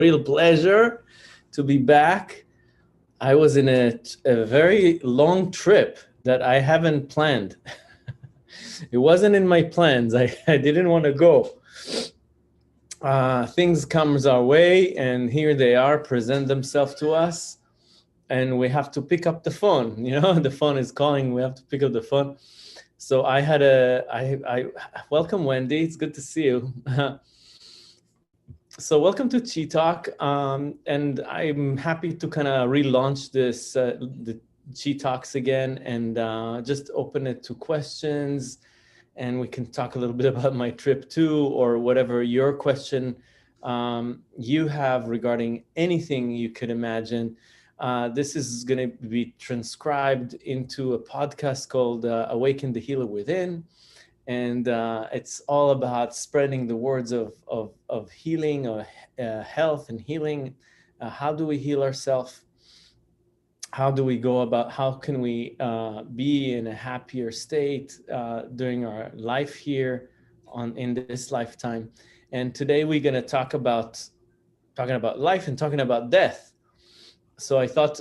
real pleasure to be back. I was in a very long trip that I haven't planned. It wasn't in my plans. I didn't want to go. Things comes our way, and here they are, present themselves to us, and we have to pick up the phone. The phone is calling. We have to pick up the phone. So I welcome Wendy. It's good to see you. So welcome to Chi Talk, and I'm happy to kind of relaunch the Chi Talks again, and just open it to questions, and we can talk a little bit about my trip too, or whatever your question you have regarding anything you could imagine. This is going to be transcribed into a podcast called Awaken the Healer Within. And it's all about spreading the words of healing, of health and healing. How do we heal ourselves? How do we go about, how can we be in a happier state during our life here in this lifetime? And today we're going to talking about life and talking about death. So I thought,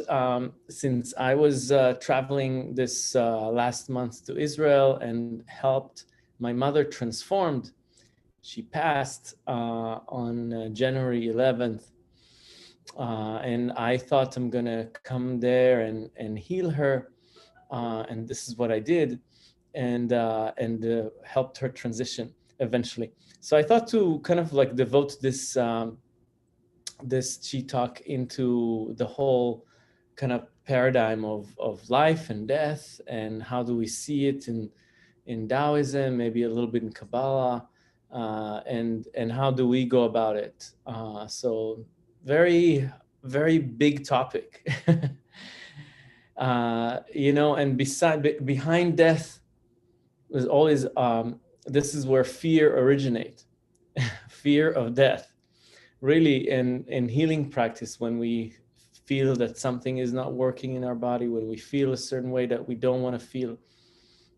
since I was traveling this last month to Israel and helped my mother transformed, she passed on January 11th. And I thought I'm gonna come there and heal her. And this is what I did, and helped her transition eventually. So I thought to kind of like devote this Chi Talk into the whole kind of paradigm of life and death, and how do we see it in Taoism, maybe a little bit in Kabbalah, and how do we go about it? So very, very big topic. And behind death is always, this is where fear originates. Fear of death. Really, in healing practice, when we feel that something is not working in our body, when we feel a certain way that we don't want to feel,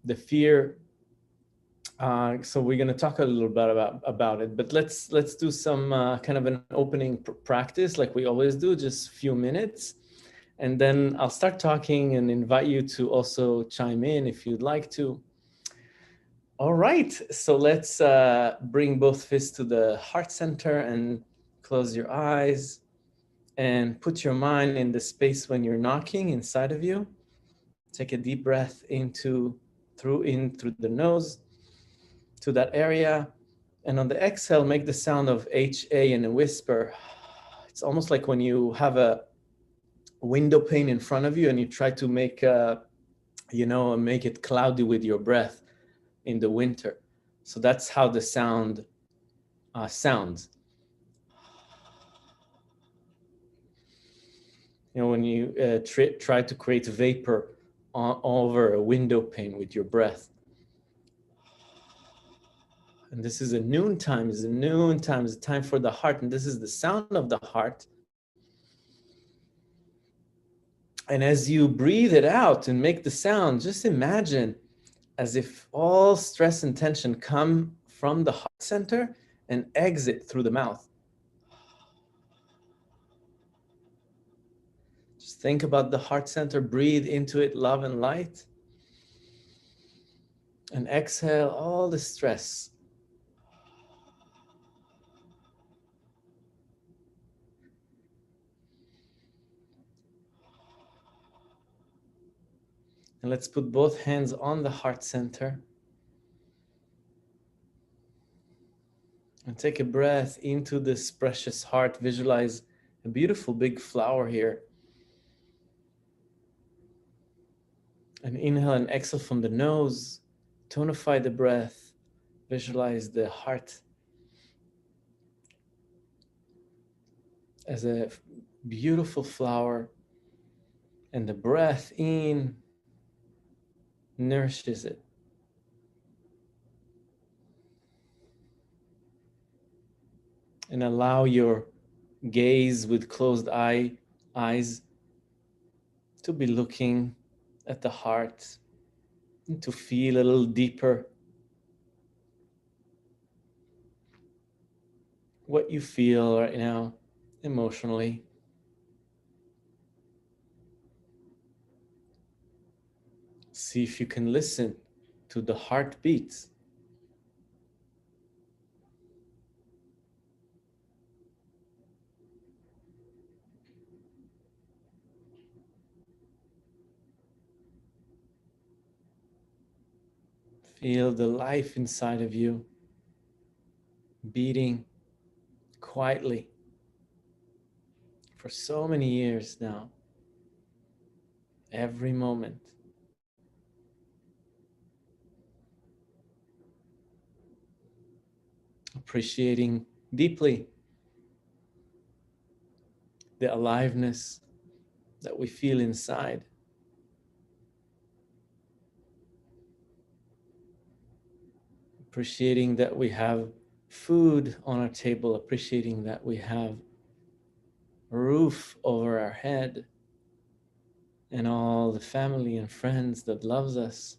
the fear. So we're going to talk a little bit about it, but let's do some kind of an opening practice like we always do, just a few minutes, and then I'll start talking and invite you to also chime in if you'd like to. All right, so let's bring both fists to the heart center and close your eyes and put your mind in the space when you're knocking inside of you. Take a deep breath through the nose to that area, and on the exhale, make the sound of HA in a whisper. It's almost like when you have a window pane in front of you and you try to make it cloudy with your breath in the winter. So that's how the sound sounds. When you try to create vapor over a window pane with your breath. And this is a noontime, it's a time for the heart, and this is the sound of the heart. And as you breathe it out and make the sound, just imagine as if all stress and tension come from the heart center and exit through the mouth. Just think about the heart center, breathe into it love and light, and exhale all the stress. And let's put both hands on the heart center. And take a breath into this precious heart. Visualize a beautiful big flower here. And inhale and exhale from the nose. Tonify the breath. Visualize the heart as a beautiful flower. And the breath in nourishes it. And allow your gaze with closed eyes to be looking at the heart and to feel a little deeper what you feel right now emotionally. See if you can listen to the heartbeats. Feel the life inside of you beating quietly for so many years now, every moment. Appreciating deeply the aliveness that we feel inside. Appreciating that we have food on our table, appreciating that we have a roof over our head, and all the family and friends that loves us.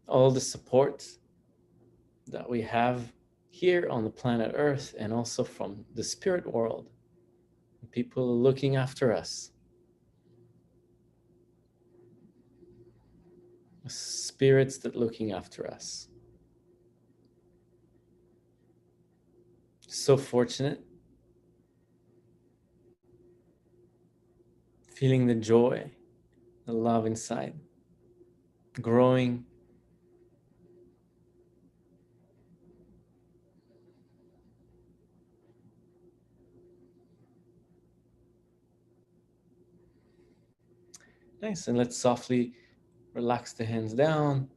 All the support that we have here on the planet Earth and also from the spirit world. People looking after us. Spirits that looking after us. So fortunate. Feeling the joy, the love inside. Growing. Nice. And let's softly relax the hands down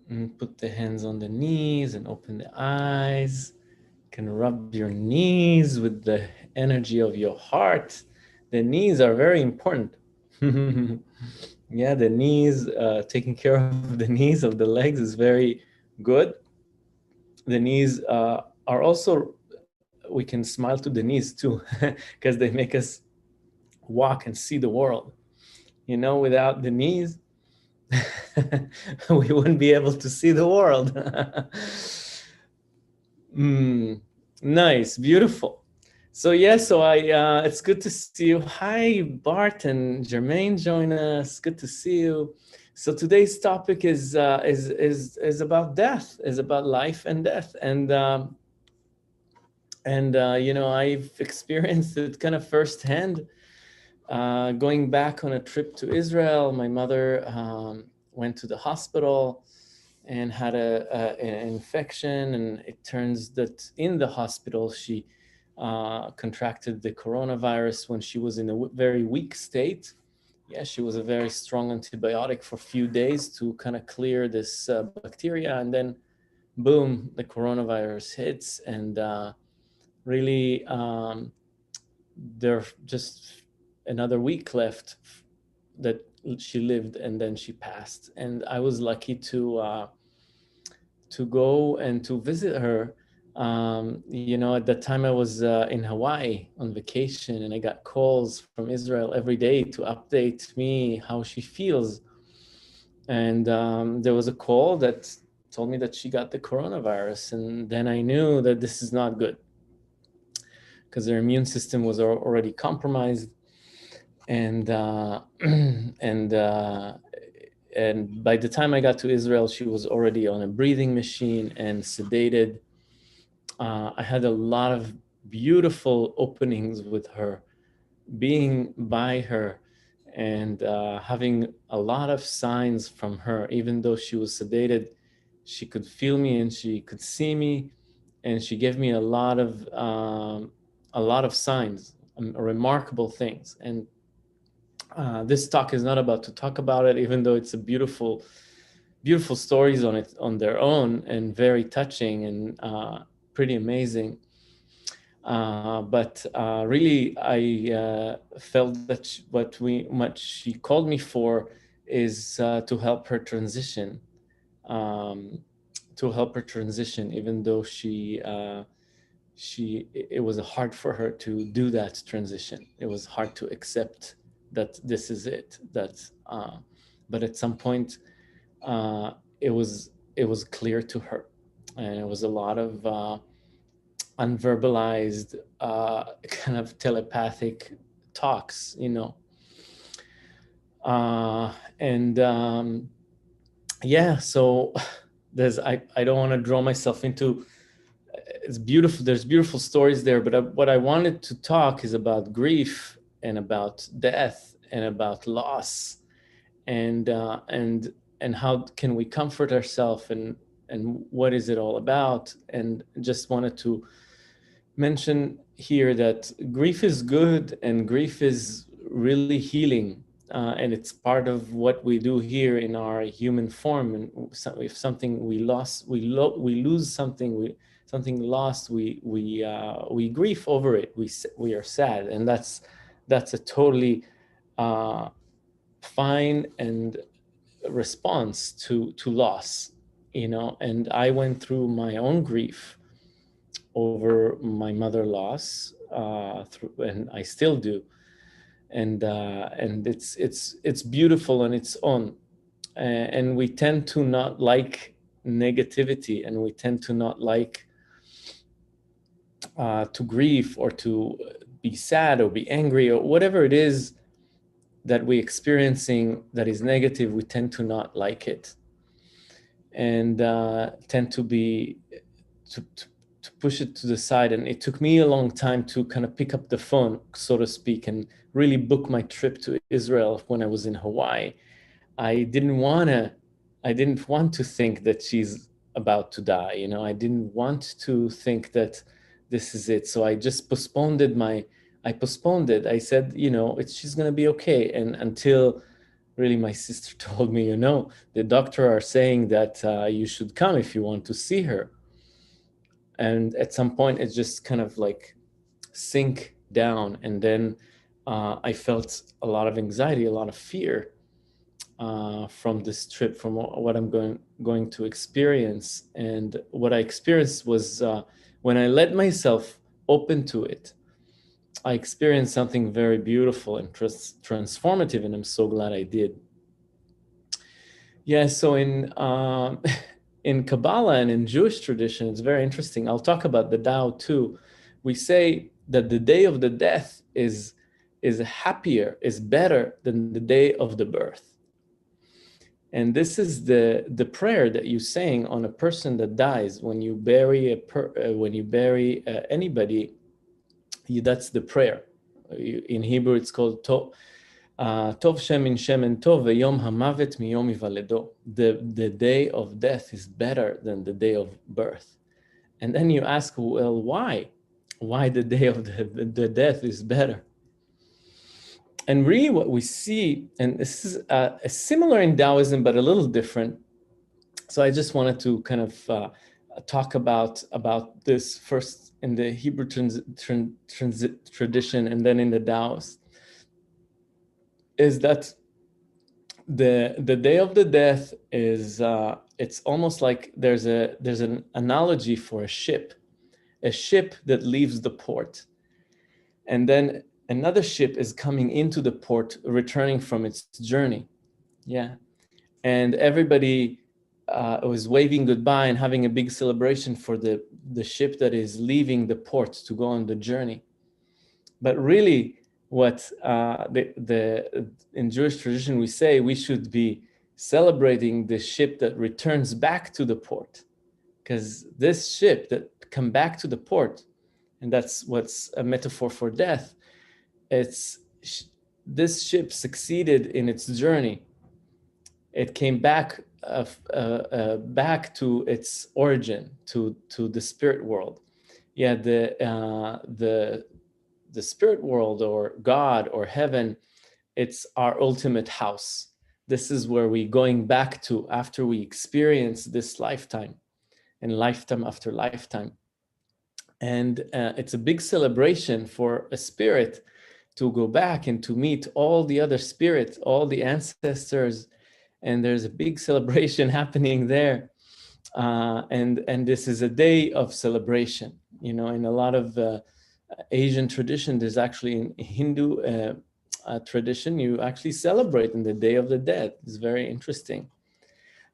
and put the hands on the knees and open the eyes. You can rub your knees with the energy of your heart. The knees are very important. Yeah, the knees, taking care of the knees of the legs is very good. The knees are also, we can smile to the knees too, because they make us walk and see the world. You know, without the knees, we wouldn't be able to see the world. Nice, beautiful. So yeah, so it's good to see you. Hi, Bart and Jermaine, join us. Good to see you. So today's topic is about death, is about life and death, and you know, I've experienced it kind of firsthand. Going back on a trip to Israel, my mother went to the hospital and had an infection, and it turns that in the hospital she contracted the coronavirus when she was in a very weak state. Yeah, she was a very strong antibiotic for a few days to kind of clear this bacteria, and then boom, the coronavirus hits, and really there's just another week left that she lived, and then she passed. And I was lucky to go and to visit her. You know, at that time I was in Hawaii on vacation, and I got calls from Israel every day to update me how she feels. And there was a call that told me that she got the coronavirus, and then I knew that this is not good because her immune system was already compromised, and and and by the time I got to Israel, she was already on a breathing machine and sedated. I had a lot of beautiful openings with her, being by her, and having a lot of signs from her. Even though she was sedated, she could feel me and she could see me, and she gave me a lot of signs, remarkable things. And this talk is not about to talk about it, even though it's a beautiful stories on it on their own, and very touching and pretty amazing. But really, I felt that what she called me for is to help her transition, um, even though it was hard for her to do that transition. It was hard to accept that this is it. But at some point, uh, it was clear to her. and it was a lot of unverbalized kind of telepathic talks, and yeah, so I don't want to draw myself into, it's beautiful, there's beautiful stories there, but what I wanted to talk is about grief and about death and about loss, and how can we comfort ourselves, and what is it all about. And just wanted to mention here that grief is good and grief is really healing, and it's part of what we do here in our human form. And if something we lost, we lose something, something lost, we grieve over it, we are sad, and that's a totally fine and response to loss, and I went through my own grief over my mother loss, and I still do, and it's beautiful on its own, and we tend to not like negativity, and we tend to not like to grieve or to be sad or be angry or whatever it is that we're experiencing that is negative. We tend to not like it, and tend to be to push it to the side. And it took me a long time to kind of pick up the phone, so to speak, and really book my trip to Israel when I was in Hawaii. I didn't want to think that she's about to die. I didn't want to think that this is it. So I just postponed it. I said, she's going to be okay. And until really my sister told me, the doctor are saying that you should come if you want to see her. And at some point it just kind of like sink down. And then I felt a lot of anxiety, a lot of fear from this trip, from what I'm going to experience. And what I experienced was when I let myself open to it, I experienced something very beautiful and transformative, and I'm so glad I did. Yeah, so in Kabbalah and in Jewish tradition, it's very interesting. I'll talk about the Tao too. We say that the day of the death is happier, is better than the day of the birth. And this is the prayer that you're saying on a person that dies. When you bury anybody, that's the prayer. In Hebrew, it's called Tov Shemin Shemen Tov V'Yom Hamavet Miyom Yivaledo. The day of death is better than the day of birth. And then you ask, well, why? Why the day of the death is better? And really what we see, and this is similar in Taoism, but a little different. So I just wanted to kind of talk about this first in the Hebrew tradition and then in the Taoist, is that the day of the death is it's almost like there's an analogy for a ship that leaves the port, and then another ship is coming into the port, returning from its journey. Yeah, and everybody was waving goodbye and having a big celebration for the ship that is leaving the port to go on the journey. But really, what in Jewish tradition we say, we should be celebrating the ship that returns back to the port, because this ship that come back to the port, and that's what's a metaphor for death. This ship succeeded in its journey. It came back back to its origin, to the spirit world. Yeah, the spirit world, or God, or heaven, it's our ultimate house. This is where we're going back to after we experience this lifetime and lifetime after lifetime. And it's a big celebration for a spirit to go back and to meet all the other spirits, all the ancestors, and there's a big celebration happening there. And this is a day of celebration. In a lot of Asian tradition, there's actually in Hindu tradition, you actually celebrate in the Day of the Dead. It's very interesting.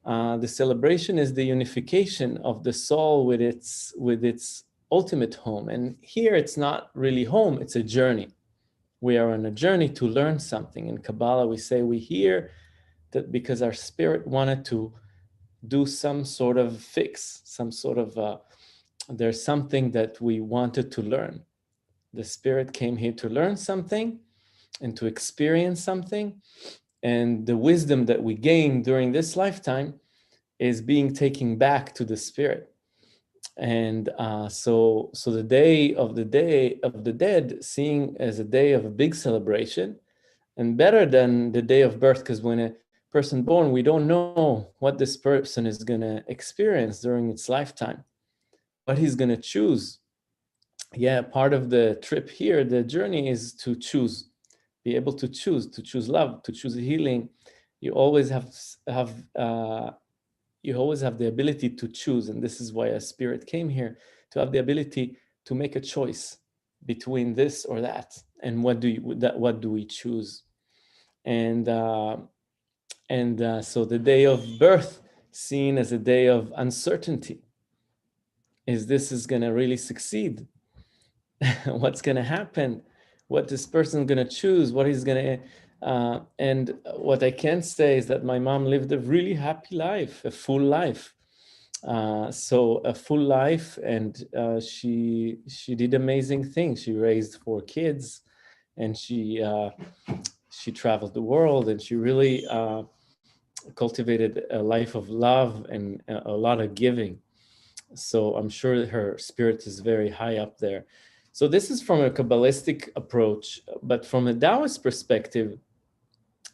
The celebration is the unification of the soul with its ultimate home. And here it's not really home, it's a journey. We are on a journey to learn something. In Kabbalah, we say we hear that because our spirit wanted to do some sort of fix, some sort of, there's something that we wanted to learn. The spirit came here to learn something and to experience something. And the wisdom that we gain during this lifetime is being taken back to the spirit. And so the Day of the Dead, seeing as a day of a big celebration, and better than the day of birth, because when a person born, we don't know what this person is going to experience during its lifetime, what he's going to choose. Yeah, part of the trip here, the journey, is to choose, be able to choose love, to choose healing. You always have you always have the ability to choose, and this is why a spirit came here, to have the ability to make a choice between this or that, and what do we choose? And so the day of birth, seen as a day of uncertainty, is this is going to really succeed? What's going to happen? What this person going to choose? What he's going to and what I can say is that my mom lived a really happy life, a full life. So a full life, and she did amazing things. She raised 4 kids, and she traveled the world, and she really cultivated a life of love and a lot of giving. So I'm sure her spirit is very high up there. So this is from a Kabbalistic approach, but from a Taoist perspective,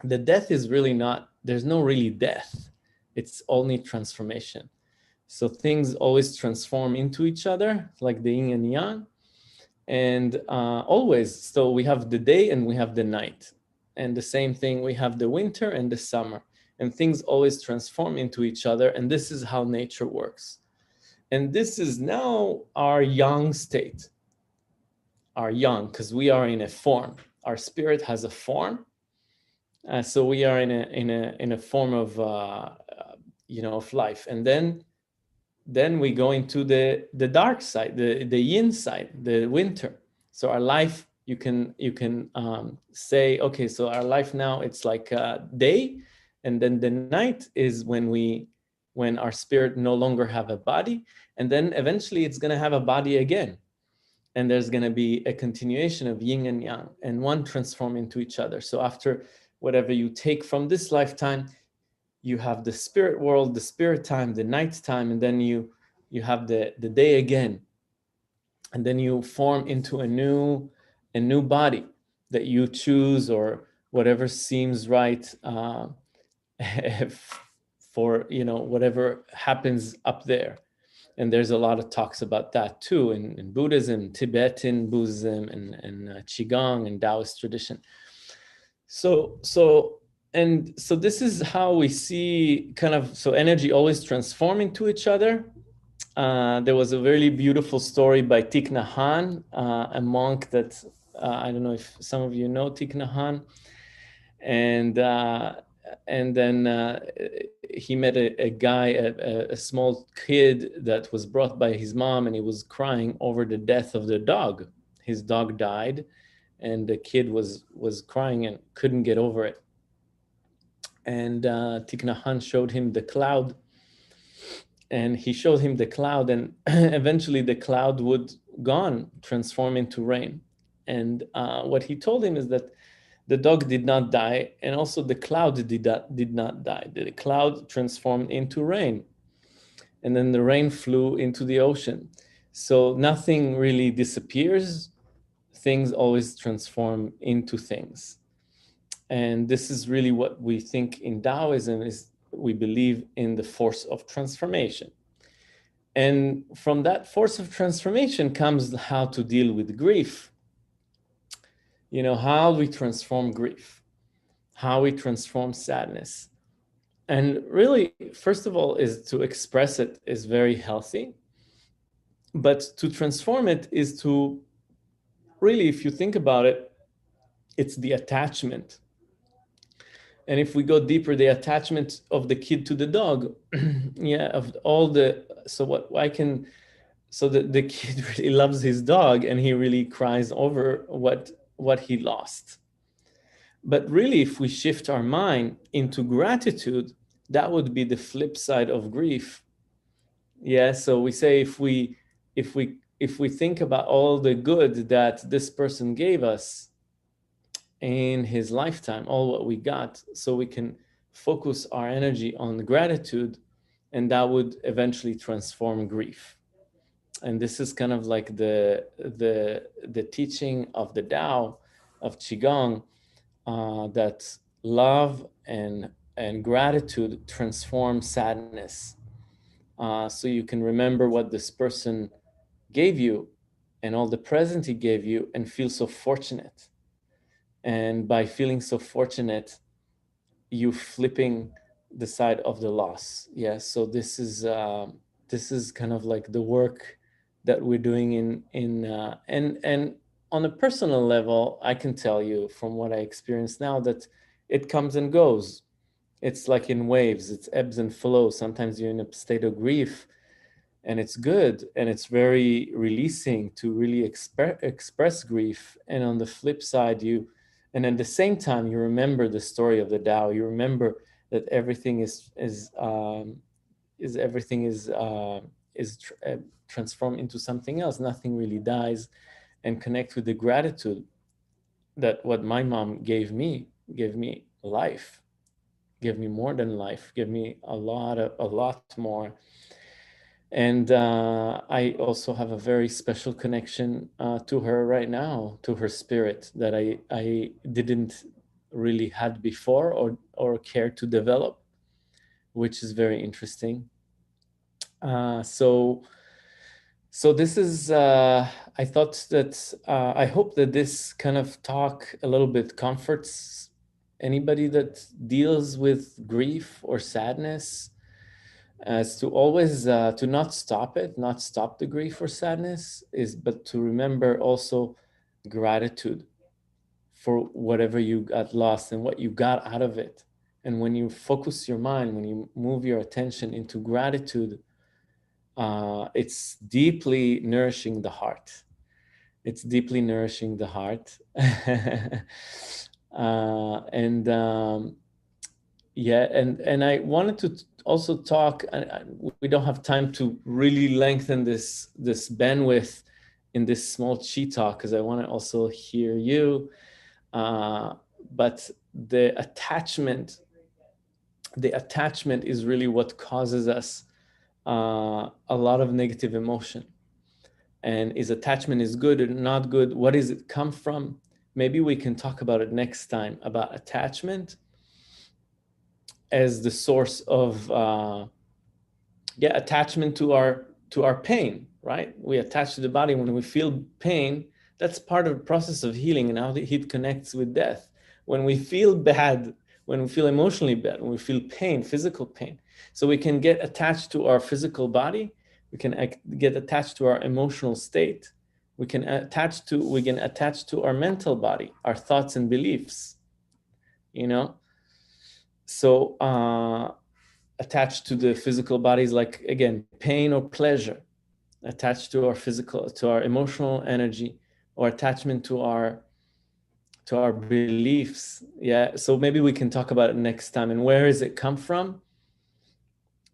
the death is really not, there's no really death. It's only transformation. So things always transform into each other, like the yin and yang. And always, so we have the day and we have the night. And the same thing, we have the winter and the summer. And things always transform into each other. And this is how nature works. And this is now our young state. Our young, because we are in a form. Our spirit has a form. So we are in a form of of life. And then we go into the dark side, the yin side, the winter. So our life, you can say, okay, so our life now, it's like a day, and then the night is when our spirit no longer have a body, and then eventually it's going to have a body again, and there's going to be a continuation of yin and yang, and one transform into each other. So after whatever you take from this lifetime, you have the spirit world, the spirit time, the night time, and then you have the day again. And then you form into a new body that you choose, or whatever seems right for whatever happens up there. And there's a lot of talks about that too in Buddhism, Tibetan Buddhism, and Qigong and Taoist tradition. So this is how we see so energy always transform into each other. There was a really beautiful story by Thich Nhat Hanh, a monk that I don't know if some of you know Thich Nhat Hanh, and then he met a guy, a small kid that was brought by his mom, and he was crying over the death of the dog. His dog died, and the kid was crying and couldn't get over it. And Thich Nhat Hanh showed him the cloud, and he showed him the cloud, and eventually the cloud would gone, transform into rain. And what he told him is that the dog did not die, and also the cloud did not die. The cloud transformed into rain, and then the rain flew into the ocean. So nothing really disappears. Things always transform into things. And this is really what we think in Taoism, is we believe in the force of transformation. And from that force of transformation comes how to deal with grief. How we transform grief, how we transform sadness. And really, first of all, is to express it is very healthy. But to transform it is to really, if you think about it, it's the attachment. And if we go deeper, the attachment of the kid to the dog, yeah, of all the, so what I can, so the kid really loves his dog and he really cries over what he lost. But really, if we shift our mind into gratitude, that would be the flip side of grief. Yeah, so we say if we think about all the good that this person gave us in his lifetime, all what we got, so we can focus our energy on gratitude, and that would eventually transform grief. And this is kind of like the teaching of the Tao, of Qigong, that love and gratitude transform sadness. So you can remember what this person gave you and all the present he gave you and feel so fortunate. And by feeling so fortunate, you flipping the side of the loss. Yeah. So this is kind of like the work that we're doing and on a personal level, I can tell you from what I experience now that it comes and goes. It's like in waves, it's ebbs and flows. Sometimes you're in a state of grief and it's good and it's very releasing to really express grief. And on the flip side, and at the same time, you remember the story of the Tao. You remember that everything is transformed into something else. Nothing really dies, and connect with the gratitude that what my mom gave me life, gave me more than life, gave me a lot more. And I also have a very special connection to her right now, to her spirit that I didn't really had before or care to develop, which is very interesting. So this is, I thought that, I hope that this kind of talk a little bit comforts anybody that deals with grief or sadness, as to always to not stop the grief or sadness, but to remember also gratitude for whatever you got lost and what you got out of it. And when you focus your mind, when you move your attention into gratitude, it's deeply nourishing the heart. It's deeply nourishing the heart. And yeah, and I wanted to also talk. We don't have time to really lengthen this bandwidth in this small chi talk because I want to also hear you. But the attachment is really what causes us a lot of negative emotion. And is attachment is good or not good? What does it come from? Maybe we can talk about it next time, about attachment as the source of attachment to our pain, right? We attach to the body when we feel pain. That's part of the process of healing and how it connects with death. When we feel bad, when we feel emotionally bad, when we feel pain, physical pain, so we can get attached to our physical body. We can get attached to our emotional state. We can attach to our mental body, our thoughts and beliefs. So attached to the physical bodies, like again, pain or pleasure, attached to our emotional energy, or attachment to our beliefs. Yeah. So maybe we can talk about it next time, and where does it come from,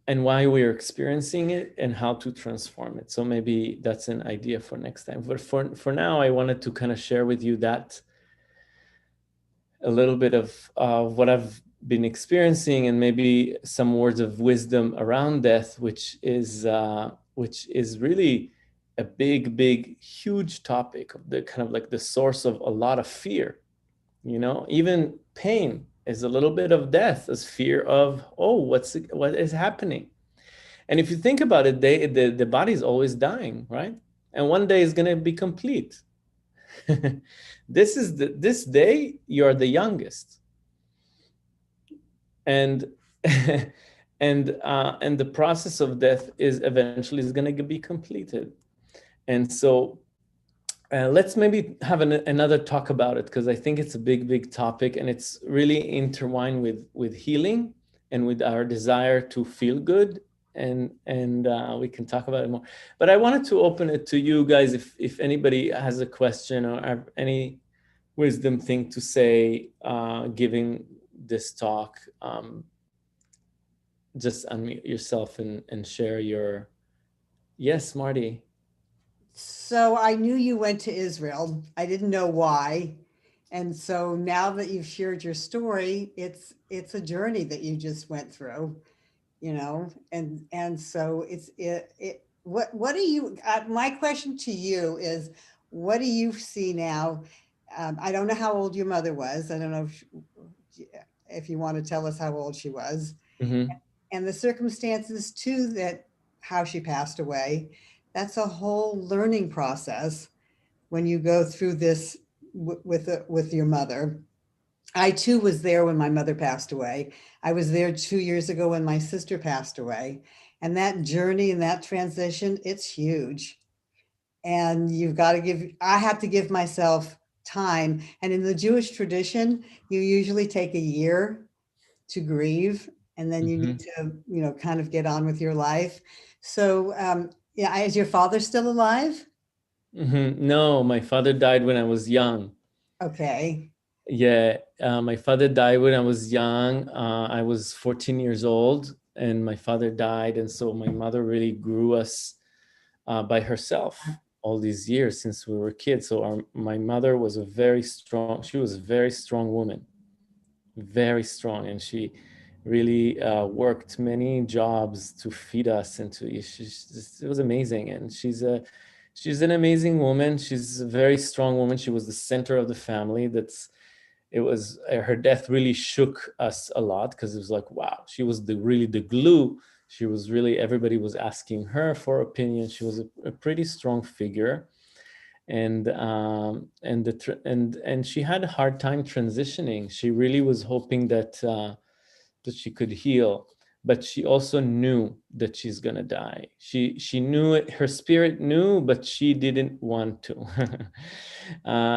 and why we are experiencing it, and how to transform it. So maybe that's an idea for next time. But for now, I wanted to kind of share with you that a little bit of what I've been experiencing, and maybe some words of wisdom around death, which is really a big, huge topic of the kind of like the source of a lot of fear. Even pain is a little bit of death, as fear of, what is happening. And if you think about it, the body is always dying, right? And one day is going to be complete. This day you're the youngest, and and the process of death is eventually going to be completed. And so Let's maybe have another talk about it, because I think it's a big topic, and it's really intertwined with healing and with our desire to feel good, and we can talk about it more. But I wanted to open it to you guys, if anybody has a question or have any wisdom thing to say, giving this talk. Just unmute yourself and share your. Yes, Marty. So I knew you went to Israel. I didn't know why. And so now that you've shared your story, it's a journey that you just went through, and so what do you my question to you is, what do you see now? I don't know how old your mother was. I don't know if you want to tell us how old she was, Mm-hmm. and the circumstances too, that how she passed away. That's a whole learning process when you go through this with your mother. I too was there when my mother passed away. I was there 2 years ago when my sister passed away. And that journey and that transition, it's huge. And I have to give myself time. And in the Jewish tradition, you usually take a year to grieve, and then you Mm-hmm. need to, kind of get on with your life. So, yeah, is your father still alive? Mm-hmm. No, my father died when I was young. Okay. Yeah, my father died when I was young. I was 14 years old, and my father died, and so my mother really grew us by herself all these years since we were kids. So my mother was a very strong. She was a very strong woman, very strong, and she really worked many jobs to feed us and to. It was amazing, and she's an amazing woman. She's a very strong woman. She was the center of the family. It was her death really shook us a lot, because it was like, wow, she was really the glue. She was really, everybody was asking her for opinion. She was a pretty strong figure, and she had a hard time transitioning. She really was hoping that she could heal, but she also knew that she's gonna die. She knew it. Her spirit knew, but she didn't want to,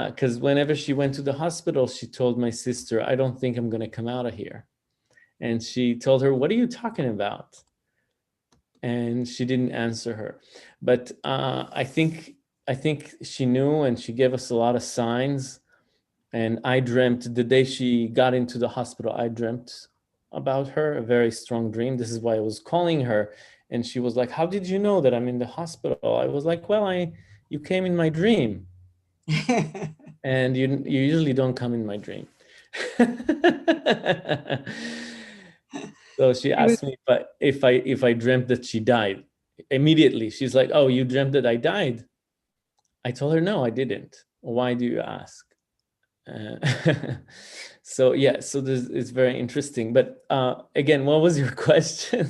because whenever she went to the hospital, she told my sister, "I don't think I'm gonna come out of here." And she told her, "What are you talking about?" And she didn't answer her. But I think she knew, and she gave us a lot of signs. And I dreamt the day she got into the hospital, I dreamt about her, a very strong dream. This is why I was calling her. And she was like, "How did you know that I'm in the hospital?" I was like, "Well, you came in my dream, and you usually don't come in my dream." So she She was asked me if I dreamt that she died. Immediately, she's like, "Oh, you dreamt that I died?" I told her, "No, I didn't. Why do you ask?" Uh, so yeah, so this is very interesting. But again, what was your question?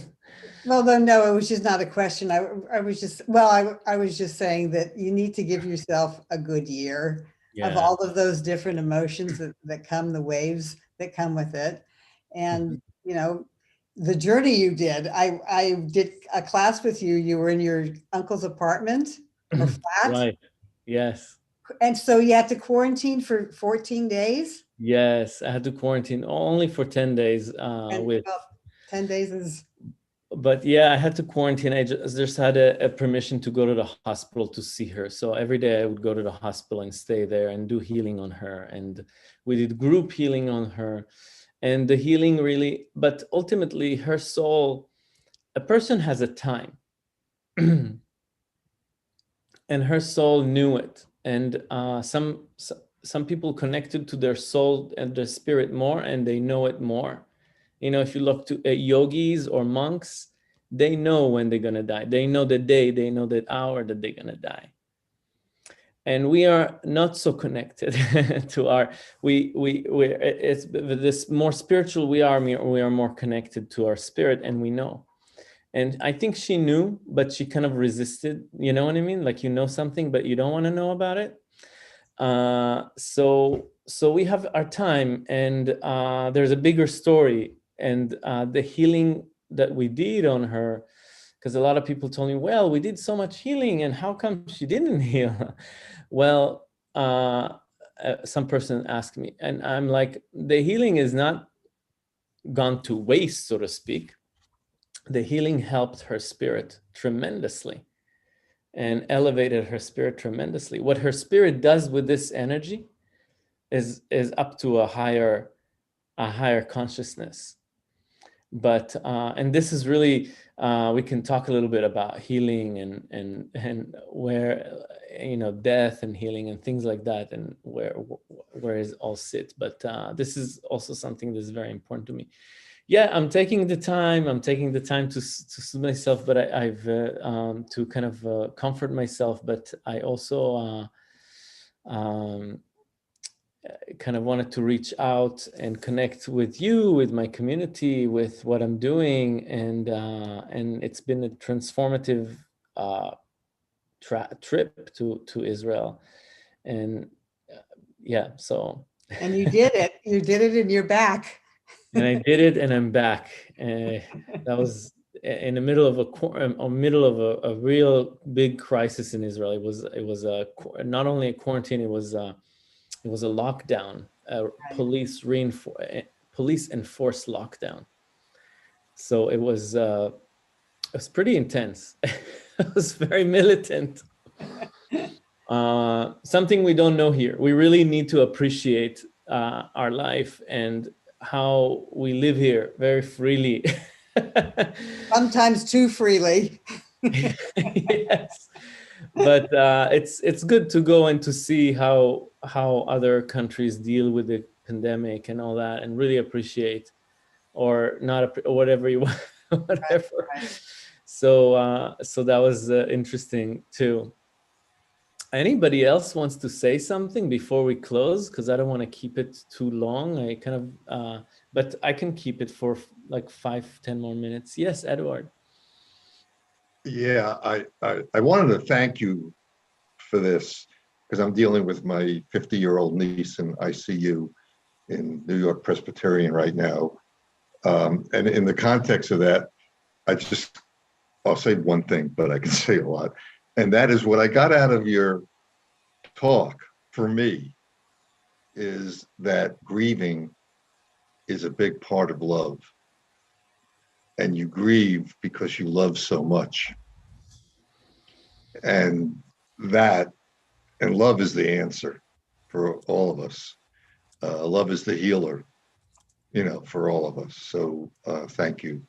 Well, no, it was just not a question. I was just, well, I was just saying that you need to give yourself a good year of Yeah. all of those different emotions that come, the waves that come with it. And, Mhm. you know, the journey you did, I did a class with you. You were in your uncle's apartment or flat. Right. Yes. And so you had to quarantine for 14 days. Yes. I had to quarantine only for 10 days And with, well, 10 days is, but yeah, I had to quarantine. I just had a permission to go to the hospital to see her. So every day I would go to the hospital and stay there and do healing on her. And we did group healing on her. And the healing really, but ultimately, her soul, a person has a time. And her soul knew it. And some people connected to their soul and their spirit more, and they know it more. If you look to yogis or monks, they know when they're gonna die. They know the day, they know the hour that they're gonna die. And we are not so connected to our we it's this more spiritual we are more connected to our spirit, and we know. And I think she knew, but she kind of resisted. You know what I mean? Like, something, but you don't want to know about it. So we have our time, and there's a bigger story, and the healing that we did on her, because a lot of people told me, well, we did so much healing, and how come she didn't heal? Well, some person asked me, and I'm like, the healing is not gone to waste, so to speak. The healing helped her spirit tremendously and elevated her spirit tremendously. What her spirit does with this energy is up to a higher consciousness. But and this is really we can talk a little bit about healing and where, you know, death and healing and things like that, and where is all sit. But this is also something that's very important to me. Yeah, I'm taking the time to soothe myself, but I've to kind of comfort myself. But I also kind of wanted to reach out and connect with you, with my community, with what I'm doing, and it's been a transformative trip to Israel, and yeah, so. And you did it. You did it, and you're back. And I did it, and I'm back. That was in the middle of a real big crisis in Israel. It was not only a quarantine. It was a lockdown, police enforced lockdown. So it was pretty intense. It was very militant. Something we don't know here. We really need to appreciate our life and how we live here very freely. Sometimes too freely. Yes, but it's good to go and to see how other countries deal with the pandemic and all that, and really appreciate, or not, or whatever you want, whatever. Right. So that was interesting too. Anybody else wants to say something before we close? Because I don't want to keep it too long. I kind of, but I can keep it for like 5-10 more minutes. Yes, Edward. Yeah, I wanted to thank you for this, because I'm dealing with my 50-year-old niece in ICU in New York Presbyterian right now. And in the context of that, I'll say one thing, but I can say a lot. And that is, what I got out of your talk for me is that grieving is a big part of love. And you grieve because you love so much. And love is the answer for all of us. Love is the healer, for all of us. So thank you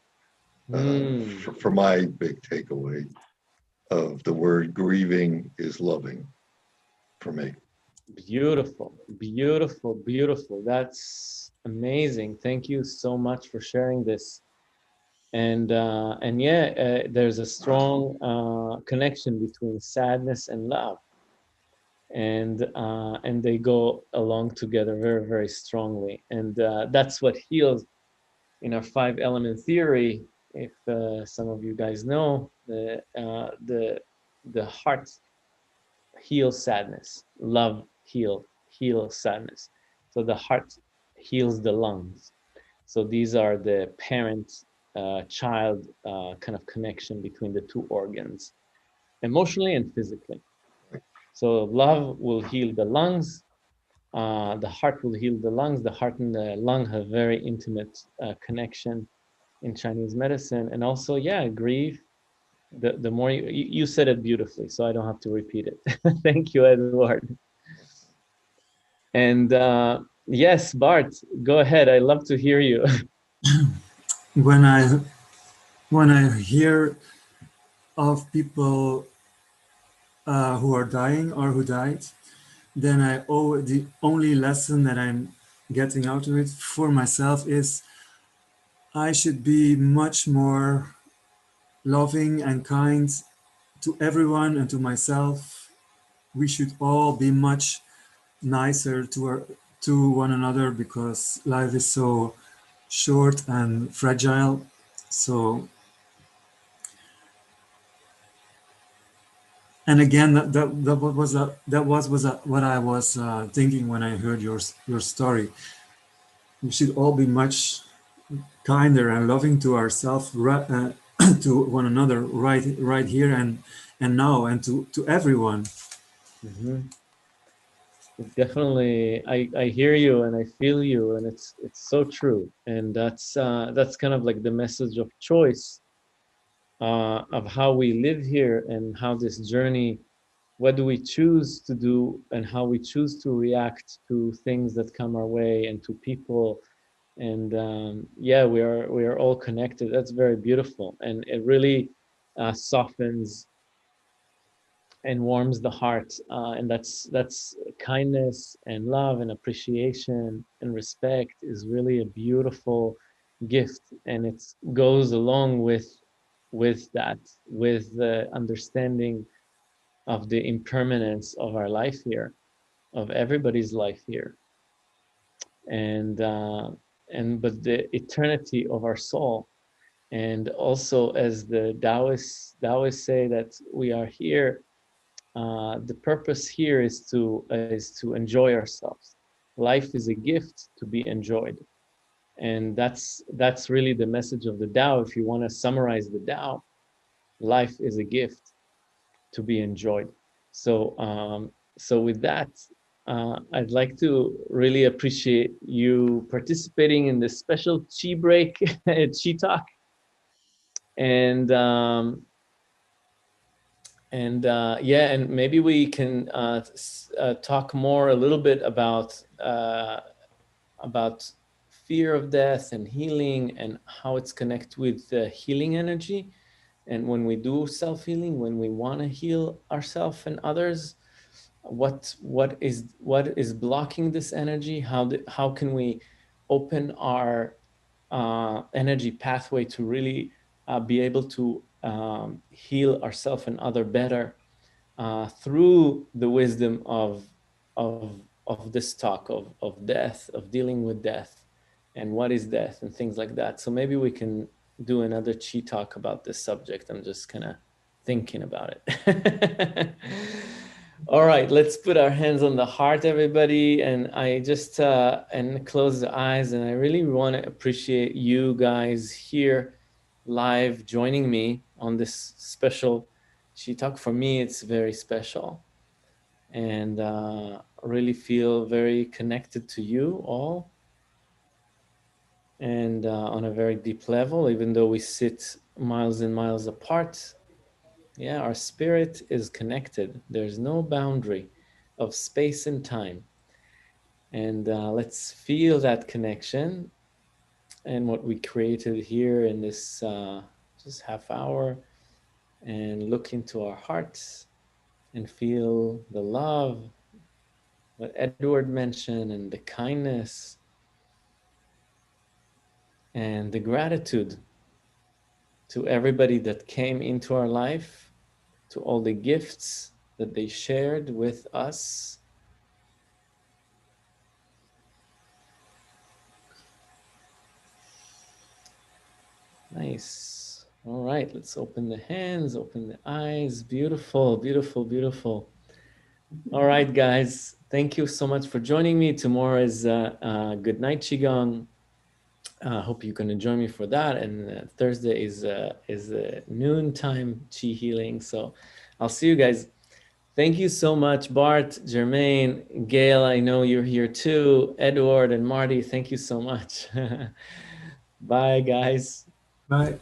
for my big takeaway of the word grieving is loving for me. Beautiful, beautiful, beautiful. That's amazing. Thank you so much for sharing this. And yeah, there's a strong connection between sadness and love, and they go along together very, very strongly. And that's what heals in our 5-element theory. If some of you guys know, the heart heals sadness, love heals sadness. So the heart heals the lungs. So these are the parent-child kind of connection between the two organs, emotionally and physically. So love will heal the lungs. The heart will heal the lungs. The heart and the lung have very intimate connection in Chinese medicine. And also, yeah, grief. The more you said it beautifully, so I don't have to repeat it. Thank you, Edward. And yes, Bart, go ahead. I love to hear you. When I hear of people who are dying or who died, then the only lesson that I'm getting out of it for myself is I should be much more loving and kind to everyone and to myself. We should all be much nicer to one another, because life is so short and fragile. So, and again, that was what I was thinking when I heard your story. We should all be much kinder and loving to ourselves to one another right here and now, and to everyone. Mm-hmm. Definitely, I hear you and I feel you, and it's so true. And that's kind of like the message of choice, of how we live here and how this journey, what do we choose to do and how we choose to react to things that come our way and to people. And yeah, we are all connected. That's very beautiful, and it really softens and warms the heart, and that's kindness and love and appreciation and respect is really a beautiful gift, and it goes along with that, with the understanding of the impermanence of our life here, of everybody's life here, and but the eternity of our soul. And also, as the Taoists say, that we are here, the purpose here is to enjoy ourselves. Life is a gift to be enjoyed, and that's really the message of the Tao. If you want to summarize the Tao, life is a gift to be enjoyed. So so with that, I'd like to really appreciate you participating in this special Chi break, Chi talk, and yeah, and maybe we can talk more a little bit about fear of death and healing and how it's connected with healing energy. And when we do self-healing, when we want to heal ourselves and others, what is blocking this energy? How can we open our energy pathway to really be able to heal ourselves and other better through the wisdom of this talk of death, of dealing with death, and what is death and things like that. So maybe we can do another Chi talk about this subject. I'm just kind of thinking about it. All right, let's put our hands on the heart, everybody, and I just and close the eyes. And I really want to appreciate you guys here live joining me on this special Chi talk. For me, it's very special, and really feel very connected to you all, and on a very deep level, even though we sit miles and miles apart. Yeah, our spirit is connected. There's no boundary of space and time. And let's feel that connection and what we created here in this just half hour, and look into our hearts and feel the love, what Edward mentioned, and the kindness and the gratitude to everybody that came into our life, to all the gifts that they shared with us. Nice. All right, let's open the hands, open the eyes. Beautiful, beautiful, beautiful. All right, guys, thank you so much for joining me. Tomorrow is Good Night Qigong. I hope you can join me for that. And Thursday is noontime Qi healing. So I'll see you guys. Thank you so much, Bart, Jermaine, Gail. I know you're here too. Edward and Marty, thank you so much. Bye, guys. Bye.